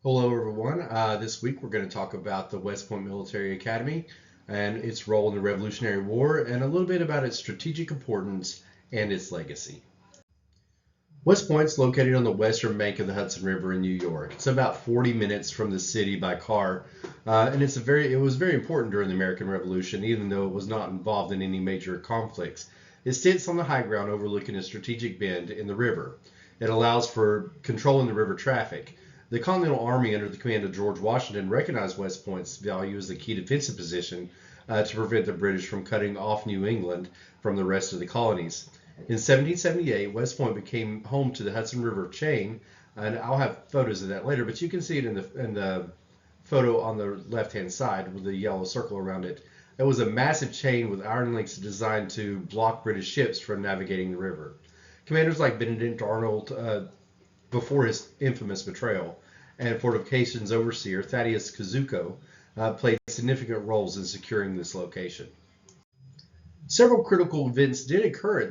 Hello, everyone. This week we're going to talk about the West Point Military Academy and its role in the Revolutionary War and a little bit about its strategic importance and its legacy. West Point's located on the western bank of the Hudson River in New York. It's about 40 minutes from the city by car, and it was very important during the American Revolution, even though it was not involved in any major conflicts. It sits on the high ground overlooking a strategic bend in the river. It allows for controlling the river traffic. The Continental Army, under the command of George Washington, recognized West Point's value as a key defensive position to prevent the British from cutting off New England from the rest of the colonies. In 1778, West Point became home to the Hudson River chain, and I'll have photos of that later, but you can see it in the photo on the left-hand side with the yellow circle around it. It was a massive chain with iron links designed to block British ships from navigating the river. Commanders like Benedict Arnold, before his infamous betrayal, and fortifications overseer Thaddeus Kazuko played significant roles in securing this location. Several critical events did occur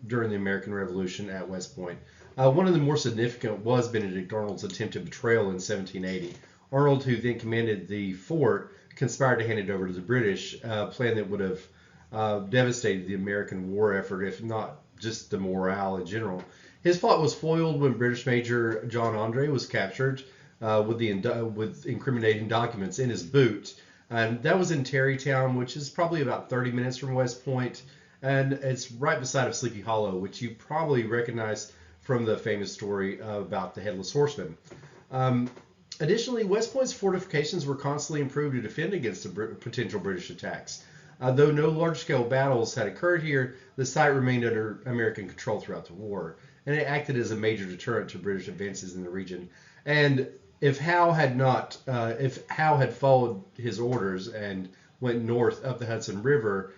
during the American Revolution at West Point. One of the more significant was Benedict Arnold's attempted betrayal in 1780. Arnold, who then commanded the fort, conspired to hand it over to the British, a plan that would have devastated the American war effort, if not just the morale in general. His plot was foiled when British Major John Andre was captured with incriminating documents in his boot. And that was in Tarrytown, which is probably about 30 minutes from West Point, and it's right beside of Sleepy Hollow, which you probably recognize from the famous story about the Headless Horseman. Additionally, West Point's fortifications were constantly improved to defend against the potential British attacks. Though no large-scale battles had occurred here, the site remained under American control throughout the war, and it acted as a major deterrent to British advances in the region. And if Howe had followed his orders and went north up the Hudson River,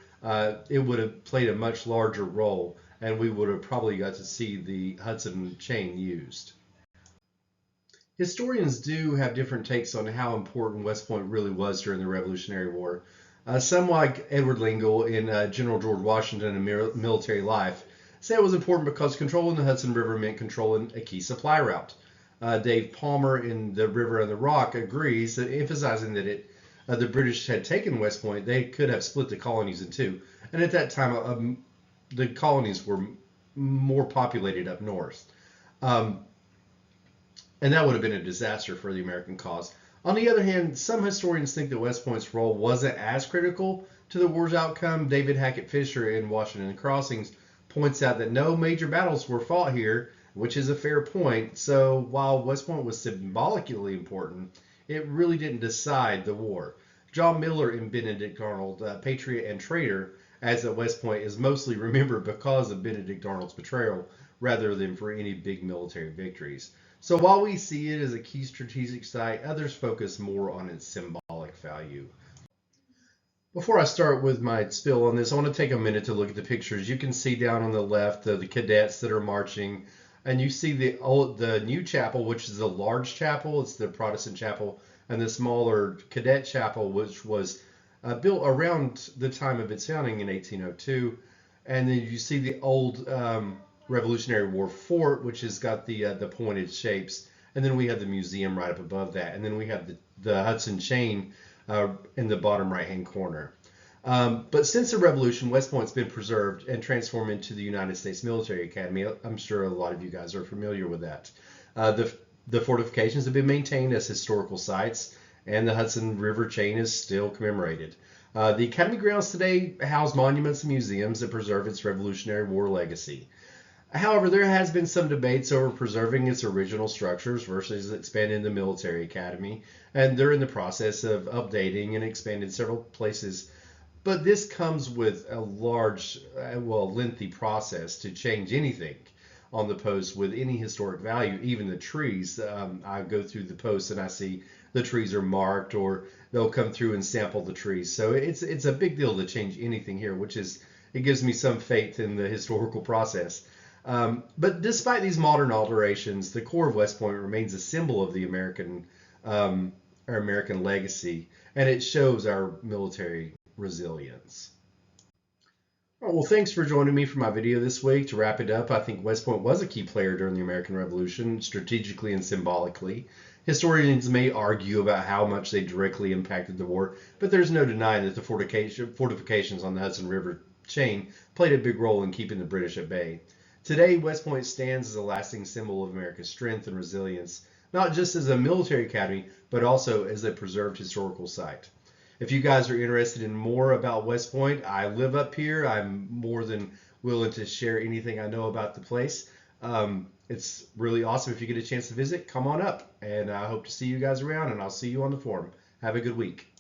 it would have played a much larger role, and we would have probably got to see the Hudson chain used. Historians do have different takes on how important West Point really was during the Revolutionary War. Some, like Edward Lengel in General George Washington and Military Life, say it was important because controlling the Hudson River meant controlling a key supply route. Dave Palmer in The River and the Rock agrees, that emphasizing that the British had taken West Point, they could have split the colonies in two. And at that time, the colonies were more populated up north. And that would have been a disaster for the American cause. On the other hand, some historians think that West Point's role wasn't as critical to the war's outcome. David Hackett Fischer in Washington Crossings points out that no major battles were fought here, which is a fair point. So while West Point was symbolically important, it really didn't decide the war. John Miller in Benedict Arnold, Patriot and Traitor, adds that West Point is mostly remembered because of Benedict Arnold's betrayal rather than for any big military victories. So while we see it as a key strategic site, others focus more on its symbolic value. Before I start with my spill on this, I want to take a minute to look at the pictures. You can see down on the left the cadets that are marching, and you see the new chapel, which is a large chapel. It's the Protestant chapel, and the smaller cadet chapel, which was built around the time of its founding in 1802. And then you see the old Revolutionary War fort, which has got the pointed shapes. And then we have the museum right up above that. And then we have the Hudson chain in the bottom right-hand corner. But since the Revolution, West Point's been preserved and transformed into the United States Military Academy. I'm sure a lot of you guys are familiar with that. The fortifications have been maintained as historical sites, and the Hudson River chain is still commemorated. The Academy grounds today house monuments and museums that preserve its Revolutionary War legacy. However, there has been some debates over preserving its original structures versus expanding the military academy, and they're in the process of updating and expanding several places. But this comes with a lengthy process to change anything on the post with any historic value, even the trees. I go through the post and I see the trees are marked, or they'll come through and sample the trees. So it's a big deal to change anything here, it gives me some faith in the historical process. But despite these modern alterations, the core of West Point remains a symbol of the our American legacy, and it shows our military resilience. Well, thanks for joining me for my video this week. To wrap it up, I think West Point was a key player during the American Revolution, strategically and symbolically. Historians may argue about how much they directly impacted the war, but there's no denying that the fortifications on the Hudson River chain played a big role in keeping the British at bay. Today, West Point stands as a lasting symbol of America's strength and resilience, not just as a military academy, but also as a preserved historical site. If you guys are interested in more about West Point, I live up here. I'm more than willing to share anything I know about the place. It's really awesome. If you get a chance to visit, come on up. And I hope to see you guys around, and I'll see you on the forum. Have a good week.